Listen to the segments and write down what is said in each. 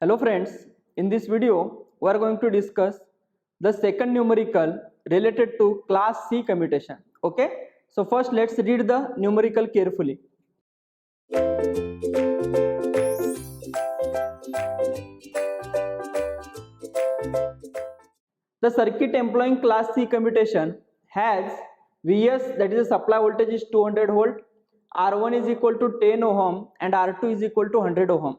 Hello friends, in this video we are going to discuss the second numerical related to class C commutation. Okay, so first let's read the numerical carefully. The circuit employing class C commutation has Vs, that is the supply voltage, is 200 volt, R1 is equal to 10 ohm and R2 is equal to 100 ohm.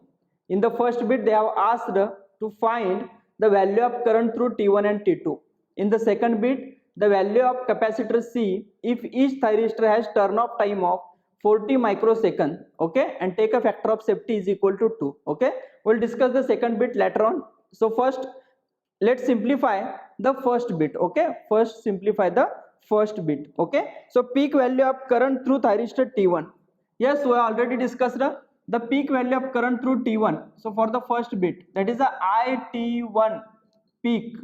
In the first bit they have asked to find the value of current through T1 and T2. In the second bit, the value of capacitor C if each thyristor has turn off time of 40 microsecond, okay, and take a factor of safety is equal to 2. Okay, we'll discuss the second bit later on. So first let's simplify the first bit. Okay, first simplify the first bit. Okay, so peak value of current through thyristor T1. Yes, we already discussed the peak value of current through T1. So for the first bit, that is the IT1 peak.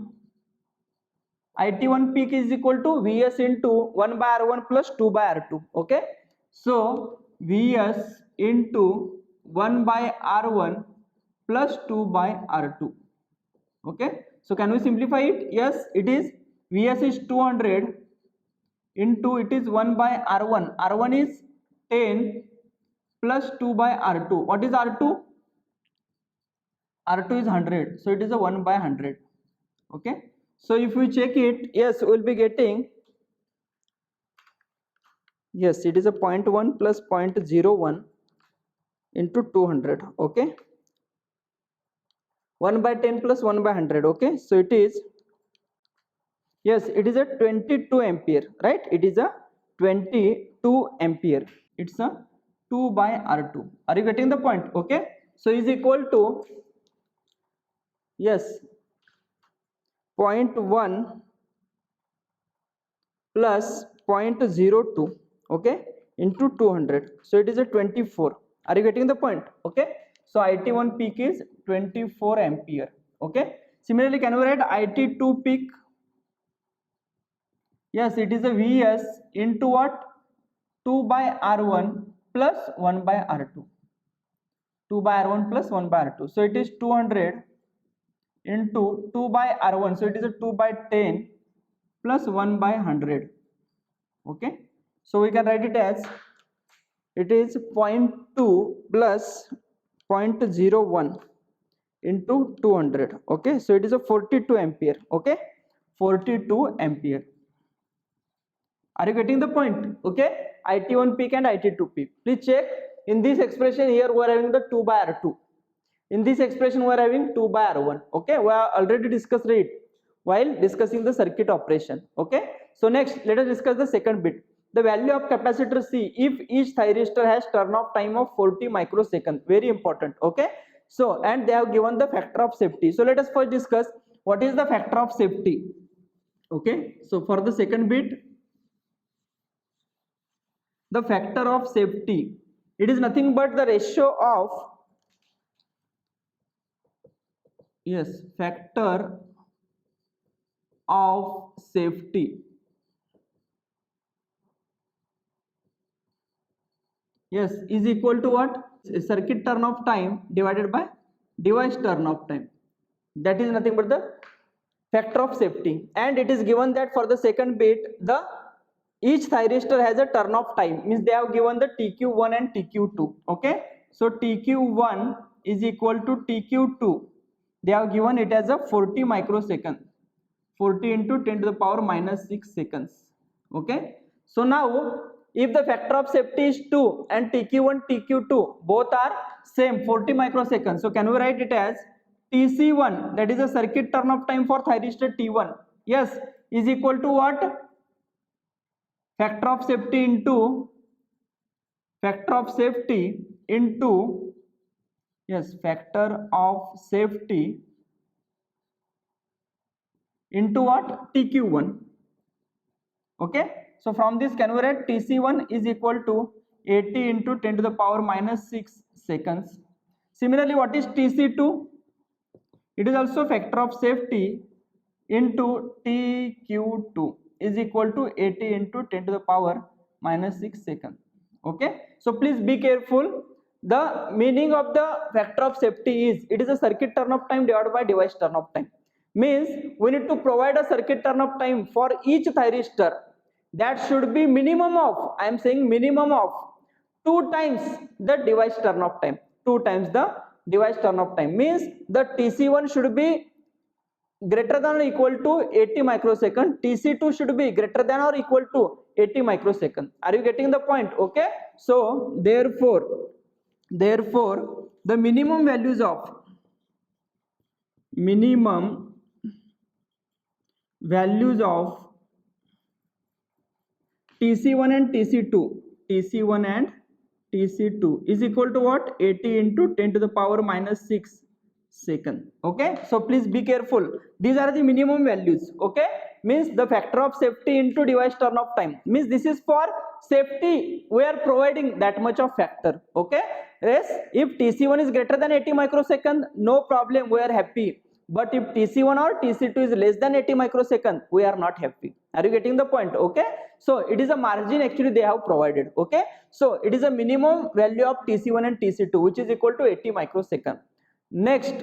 IT1 peak is equal to Vs into 1 by R1 plus 2 by R2. Okay, so Vs into 1 by R1 plus 2 by R2. Okay, so can we simplify it? Yes, it is Vs is 200 into it is 1 by R1. R1 is 10 plus 2 by R2. What is R2? R2 is 100. So it is a 1 by 100. Okay, so if we check it, yes, we will be getting, yes, it is a 0.1 plus 0.01 into 200. Okay, 1 by 10 plus 1 by 100. Okay, so it is, yes, it is a 22 ampere, right? It is a 22 ampere. It's a 2 by R2. Are you getting the point? Okay, so is equal to, yes, 0.1 plus 0.02, okay, into 200. So it is a 24. Are you getting the point? Okay, so IT1 peak is 24 ampere. Okay, similarly, can we write IT2 peak? Yes, it is a Vs into what? 2 by R1 plus 1 by R2. 2 by R1 plus 1 by R2. So it is 200 into 2 by R1. So it is a 2 by 10 plus 1 by 100. Okay, so we can write it as, it is 0.2 plus 0.01 into 200. Okay, so it is a 42 ampere. Okay, 42 ampere. Are you getting the point? Okay, IT1 peak and IT2 peak. Please check. In this expression here we are having the 2 by R2. In this expression we are having 2 by R1. Okay, we have already discussed it while discussing the circuit operation. Okay, so next let us discuss the second bit. The value of capacitor C if each thyristor has turn off time of 40 microsecond. Very important. Okay, so and they have given the factor of safety. So let us first discuss what is the factor of safety. Okay, so for the second bit, the factor of safety, it is nothing but the ratio of, yes, factor of safety, yes, is equal to what? Circuit turn off time divided by device turn off time. That is nothing but the factor of safety, and it is given that for the second bit the each thyristor has a turn off time, means they have given the TQ1 and TQ2. Okay, so TQ1 is equal to TQ2, they have given it as a 40 microsecond, 40 into 10 to the power minus 6 seconds. Okay, so now if the factor of safety is 2 and TQ1 TQ2 both are same 40 microseconds, so can we write it as TC1, that is the circuit turn off time for thyristor T1, yes, is equal to what? Factor of safety into, factor of safety into, yes, factor of safety into what? TQ1. Okay, so from this can we write TC1 is equal to 80 into 10 to the power minus 6 seconds. Similarly, what is TC2? It is also factor of safety into TQ2 is equal to 80 into 10 to the power minus 6 seconds. Okay, so please be careful. the meaning of the factor of safety is it is a circuit turn of time divided by device turn of time. Means we need to provide a circuit turn of time for each thyristor that should be minimum of, I am saying minimum of 2 times the device turn of time. 2 times the device turn of time means the TC1 should be greater than or equal to 80 microsecond, TC2 should be greater than or equal to 80 microsecond. Are you getting the point? Okay, so therefore the minimum values of TC1 and TC2 is equal to what? 80 into 10 to the power minus 6 second. Okay, so please be careful, these are the minimum values. Okay, means the factor of safety into device turn of time, means this is for safety we are providing that much of factor. Okay, yes, if TC1 is greater than 80 microsecond, no problem, we are happy. But if TC1 or TC2 is less than 80 microsecond, we are not happy. Are you getting the point? Okay, so it is a margin actually they have provided. Okay, so it is a minimum value of TC1 and TC2 which is equal to 80 microsecond. Next,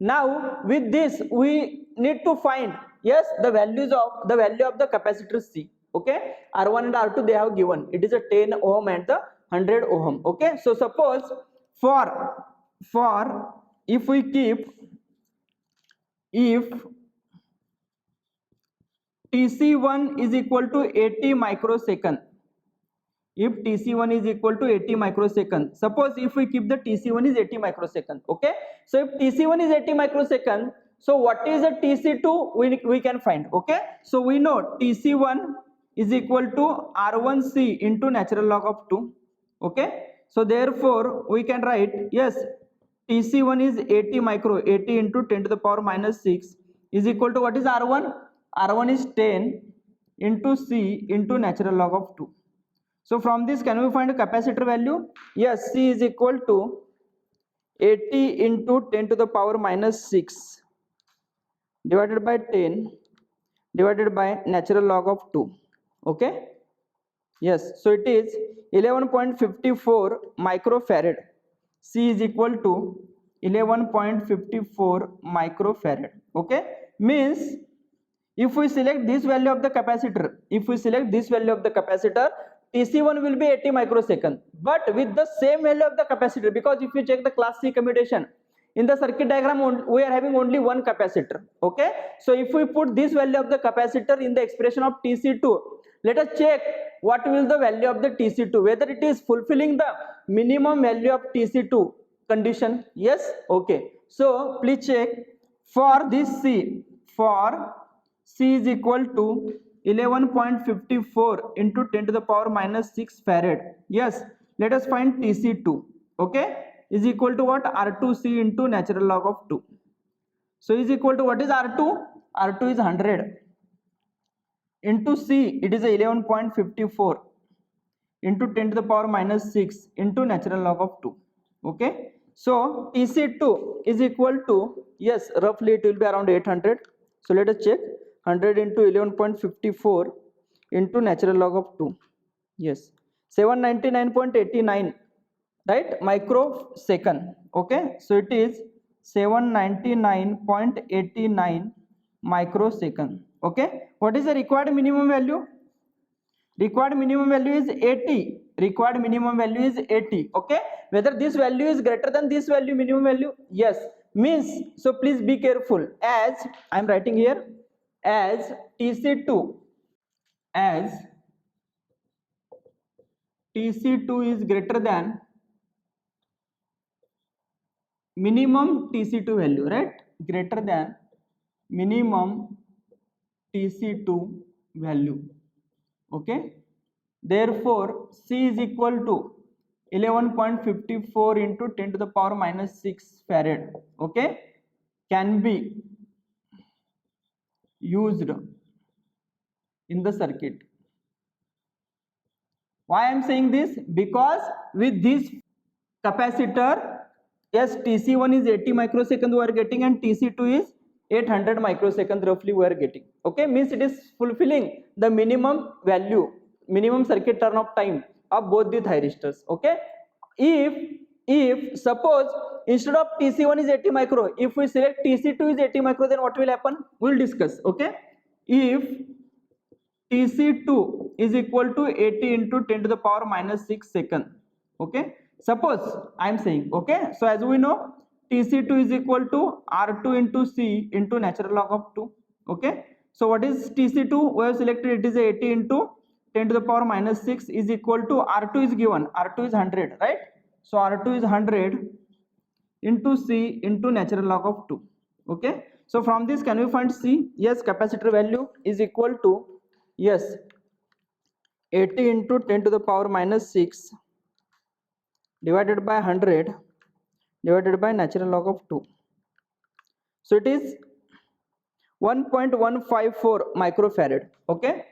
now with this we need to find, yes, the value of the capacitor C. Okay, R1 and R2 they have given, it is a 10 ohm and the 100 ohm. Okay, so suppose for if we keep, if TC1 is equal to 80 microsecond, if TC1 is equal to 80 microsecond, suppose if we keep the TC1 is 80 microsecond. Okay, so if TC1 is 80 microsecond, so what is the TC2 we can find. Okay, so we know TC1 is equal to R1C into natural log of 2. Okay, so therefore we can write, yes, TC1 is 80 into 10 to the power minus 6 is equal to what is R1? R1 is 10 into C into natural log of 2. So from this can we find a capacitor value? Yes, C is equal to 80 into 10 to the power minus 6 divided by 10 divided by natural log of 2. Okay, yes, so it is 11.54 microfarad. C is equal to 11.54 microfarad. Okay, means if we select this value of the capacitor, TC1 will be 80 microsecond, but with the same value of the capacitor, because if you check the class C commutation, in the circuit diagram we are having only one capacitor. Okay, so if we put this value of the capacitor in the expression of TC2, let us check what will the value of the TC2, whether it is fulfilling the minimum value of TC2 condition. Yes, okay, so please check for this C, for C is equal to 11.54 into 10 to the power minus 6 farad. Yes, let us find TC2. Okay, is equal to what? R2C into natural log of 2. So is equal to what is R2? R2 is 100 into C, it is 11.54 into 10 to the power minus 6 into natural log of 2. Okay, so TC2 is equal to, yes, roughly it will be around 800. So let us check, 100 into 11.54 into natural log of 2, yes, 799.89, right, microsecond. Okay, so it is 799.89 microsecond. Okay, what is the required minimum value? Required minimum value is 80. Required minimum value is 80. Okay, whether this value is greater than this value, minimum value? Yes, means, so please be careful, as I am writing here, as TC2 is greater than minimum TC2 value, right, greater than minimum TC2 value. Okay, therefore C is equal to 11.54 into 10 to the power minus 6 farad. Okay, can be used in the circuit. Why I am saying this? Because with this capacitor, yes, TC1 is 80 microsecond we are getting and TC2 is 800 microsecond roughly we are getting. Okay, means it is fulfilling the minimum value, minimum circuit turn of time of both the thyristors. Okay, if if suppose instead of TC1 is 80 micro, if we select TC2 is 80 micro, then what will happen? We will discuss. Okay, if TC2 is equal to 80 into 10 to the power minus 6 second. Okay, suppose I am saying, okay, so as we know TC2 is equal to R2 into C into natural log of 2. Okay, so what is TC2? We have selected, it is 80 into 10 to the power minus 6 is equal to R2 is given, R2 is 100, right? So R2 is 100 into C into natural log of 2. Okay, so from this can we find C? Yes, capacitor value is equal to, yes, 80 into 10 to the power minus 6 divided by 100 divided by natural log of 2. So it is 1.154 microfarad. Okay,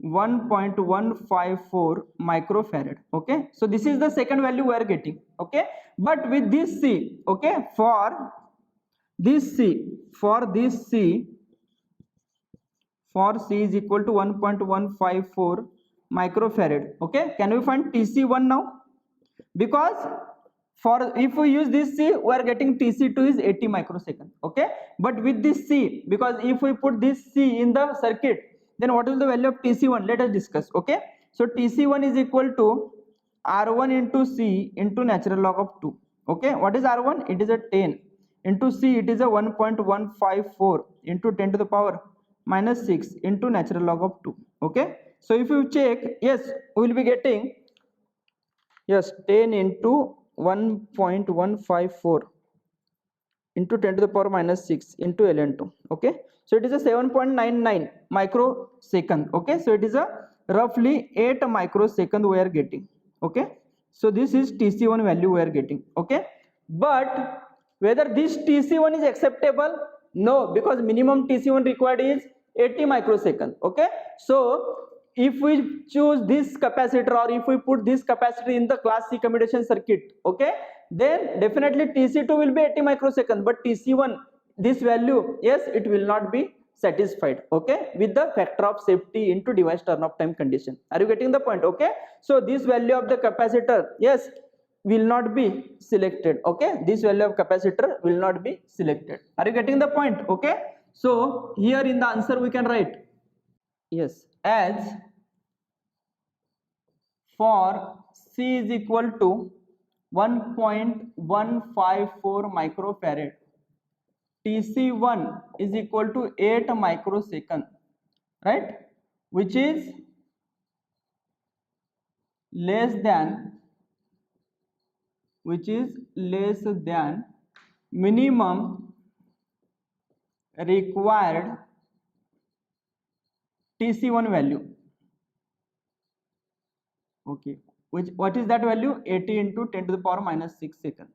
1.154 microfarad. Okay, so this is the second value we are getting. Okay, but with this C, okay, for this C is equal to 1.154 microfarad. Okay, can we find TC1 now? Because for if we use this C, we are getting TC2 is 80 microsecond. Okay, but with this C, because if we put this C in the circuit, then what is the value of TC1? Let us discuss. Okay, so TC1 is equal to R1 into C into natural log of 2. Okay, what is R1? It is a 10 into C, it is a 1.154 into 10 to the power minus 6 into natural log of 2. Okay, so if you check, yes, we will be getting, yes, 10 into 1.154 into 10 to the power minus 6 into ln2. Okay, so it is a 7.99 microsecond. Okay, so it is a roughly 8 microsecond we are getting. Okay, so this is TC1 value we are getting. Okay, but whether this TC1 is acceptable? No, because minimum TC1 required is 80 microsecond. Okay, so if we choose this capacitor or if we put this capacitor in the class C commutation circuit, okay, then definitely TC2 will be 80 microsecond, but TC1, this value, yes, it will not be satisfied. Okay, with the factor of safety into device turn off time condition. Are you getting the point? Okay, so this value of the capacitor, yes, will not be selected. Okay, this value of capacitor will not be selected. Are you getting the point? Okay, so here in the answer we can write, yes, as for C is equal to 1.154 microfarad, TC1 is equal to 8 microsecond, right, which is less than minimum required TC1 value. Okay, what is that value? 80 into 10 to the power minus 6 second.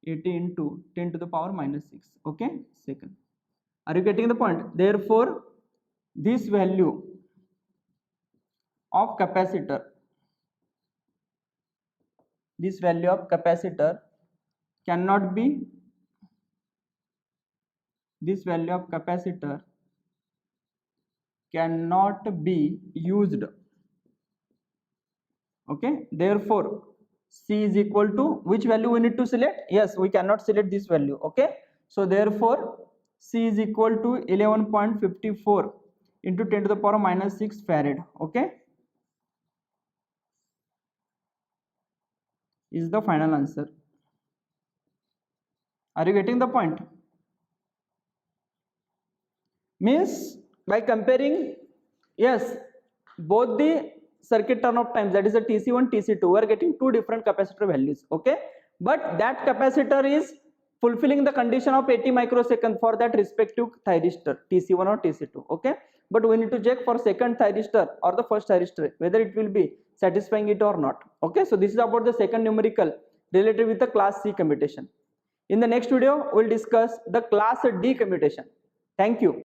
80 into 10 to the power minus 6, okay, second. Are you getting the point? Therefore, this value of capacitor, cannot be, used. Okay, therefore C is equal to, which value we need to select? Yes, we cannot select this value. Okay, so therefore C is equal to 11.54 into 10 to the power minus 6 farad. Okay, is the final answer. Are you getting the point? Means by comparing, yes, both the circuit turn off times, that is the TC1, TC2, we are getting two different capacitor values. Okay, but that capacitor is fulfilling the condition of 80 microsecond for that respective thyristor, TC1 or TC2. Okay, but we need to check for second thyristor or the first thyristor whether it will be satisfying it or not. Okay, so this is about the second numerical related with the class C commutation. In the next video we will discuss the class D commutation. Thank you.